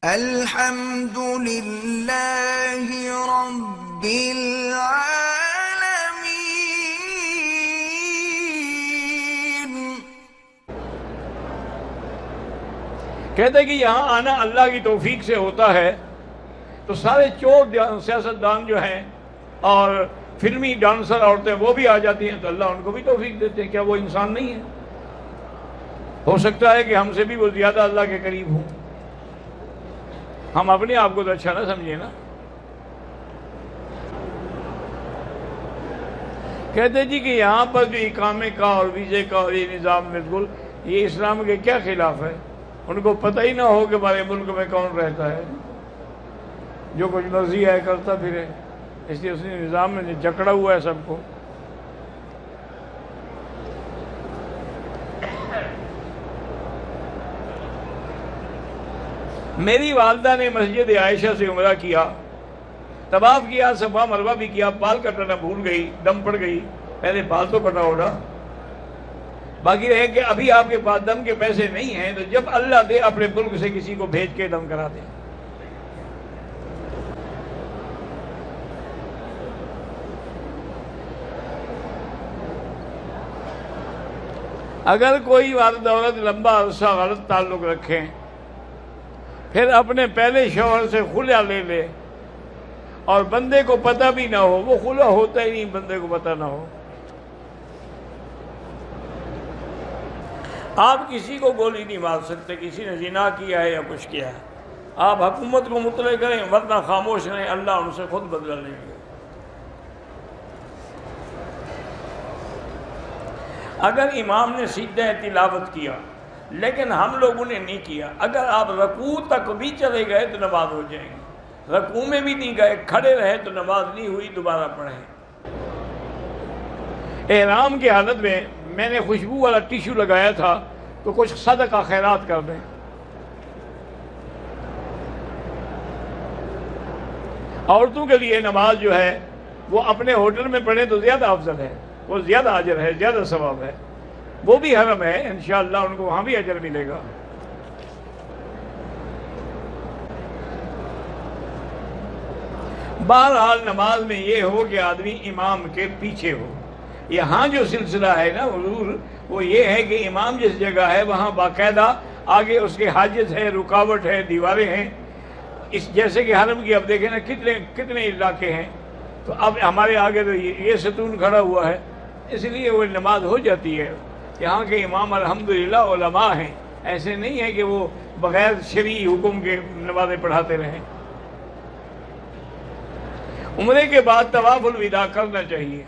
الحمد للہ رب العالمین۔ کہتے ہیں کہ یہاں آنا اللہ کی توفیق سے ہوتا ہے، تو سارے چور سیاستدان جو ہیں اور فلمی ڈانسر عورتیں وہ بھی آ جاتی ہیں، تو اللہ ان کو بھی توفیق دیتے ہیں۔ کیا وہ انسان نہیں ہے؟ ہو سکتا ہے کہ ہم سے بھی وہ زیادہ اللہ کے قریب ہوں، ہم اپنے آپ کو تو اچھا نہ سمجھیں نا۔ کہتے جی کہ یہاں پر جو اقامے کا اور ویزے کا اور یہ نظام بالکل یہ اسلام کے کیا خلاف ہے؟ ان کو پتہ ہی نہ ہو کہ ہمارے ملک میں کون رہتا ہے، جو کچھ مرضی ہے کرتا پھرے، اس لیے اس نے نظام میں جکڑا ہوا ہے سب کو۔ میری والدہ نے مسجد عائشہ سے عمرہ کیا، طواف کیا، صفا مروہ بھی کیا، بال کٹانا بھول گئی، دم پڑ گئی۔ پہلے بال تو کٹا ہونا، باقی رہے کہ ابھی آپ کے پاس دم کے پیسے نہیں ہیں، تو جب اللہ دے اپنے ملک سے کسی کو بھیج کے دم کرا دیں۔ اگر کوئی مرد عورت لمبا عرصہ غلط تعلق رکھیں، پھر اپنے پہلے شوہر سے خلع لے لے اور بندے کو پتہ بھی نہ ہو، وہ خلع ہوتا ہی نہیں، بندے کو پتہ نہ ہو۔ آپ کسی کو گولی نہیں مار سکتے کسی نے زنا کیا ہے یا کچھ کیا ہے، آپ حکومت کو مطلع کریں، ورنہ خاموش رہیں، اللہ ان سے خود بدلہ لیں گے۔ اگر امام نے سجدہ تلاوت کیا لیکن ہم لوگوں نے نہیں کیا، اگر آپ رکوع تک بھی چلے گئے تو نماز ہو جائے گی، رکوع میں بھی نہیں گئے، کھڑے رہے تو نماز نہیں ہوئی، دوبارہ پڑھیں۔ احرام کی حالت میں نے خوشبو والا ٹیشو لگایا تھا، تو کچھ صدقہ خیرات کر دیں۔ عورتوں کے لیے نماز جو ہے وہ اپنے ہوٹل میں پڑھیں تو زیادہ افضل ہے، وہ زیادہ اجر ہے، زیادہ ثواب ہے، وہ بھی حرم ہے، انشاءاللہ ان کو وہاں بھی اجر ملے گا۔ بہرحال نماز میں یہ ہو کہ آدمی امام کے پیچھے ہو۔ یہاں جو سلسلہ ہے نا حضور، وہ یہ ہے کہ امام جس جگہ ہے وہاں باقاعدہ آگے اس کے حاجز ہے، رکاوٹ ہے، دیواریں ہیں۔ اس جیسے کہ حرم کی اب دیکھیں نا کتنے علاقے ہیں، تو اب ہمارے آگے تو یہ ستون کھڑا ہوا ہے، اس لیے وہ نماز ہو جاتی ہے۔ یہاں کے امام الحمدللہ علماء ہیں، ایسے نہیں ہے کہ وہ بغیر شرعی حکم کے نمازیں پڑھاتے رہیں۔ عمرے کے بعد طواف الوداع کرنا چاہیے۔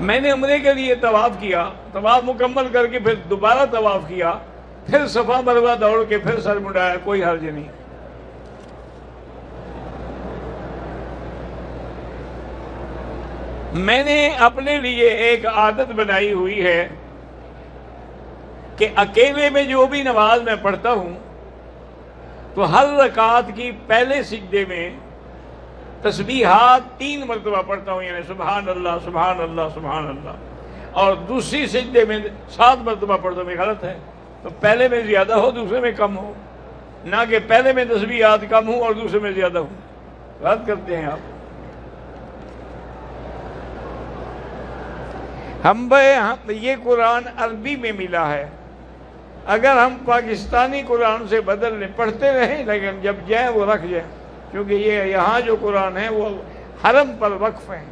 میں نے عمرے کے لیے طواف کیا، طواف مکمل کر کے پھر دوبارہ طواف کیا، پھر صفا مروہ دوڑ کے پھر سر مڈایا، کوئی حرج نہیں۔ میں نے اپنے لیے ایک عادت بنائی ہوئی ہے کہ اکیلے میں جو بھی نماز میں پڑھتا ہوں تو ہر رکعت کی پہلے سجدے میں تسبیحات 3 مرتبہ پڑھتا ہوں، یعنی سبحان اللہ سبحان اللہ سبحان اللہ، اور دوسری سجدے میں 7 مرتبہ پڑھتا ہوں۔ میں غلط ہے تو پہلے میں زیادہ ہو دوسرے میں کم ہو، نہ کہ پہلے میں تسبیحات کم ہوں اور دوسرے میں زیادہ ہوں، غلط کرتے ہیں آپ۔ یہ قرآن عربی میں ملا ہے، اگر ہم پاکستانی قرآن سے بدل لیں، پڑھتے رہیں لیکن جب جائیں وہ رکھ جائیں، کیونکہ یہ یہاں جو قرآن ہے وہ حرم پر وقف ہیں۔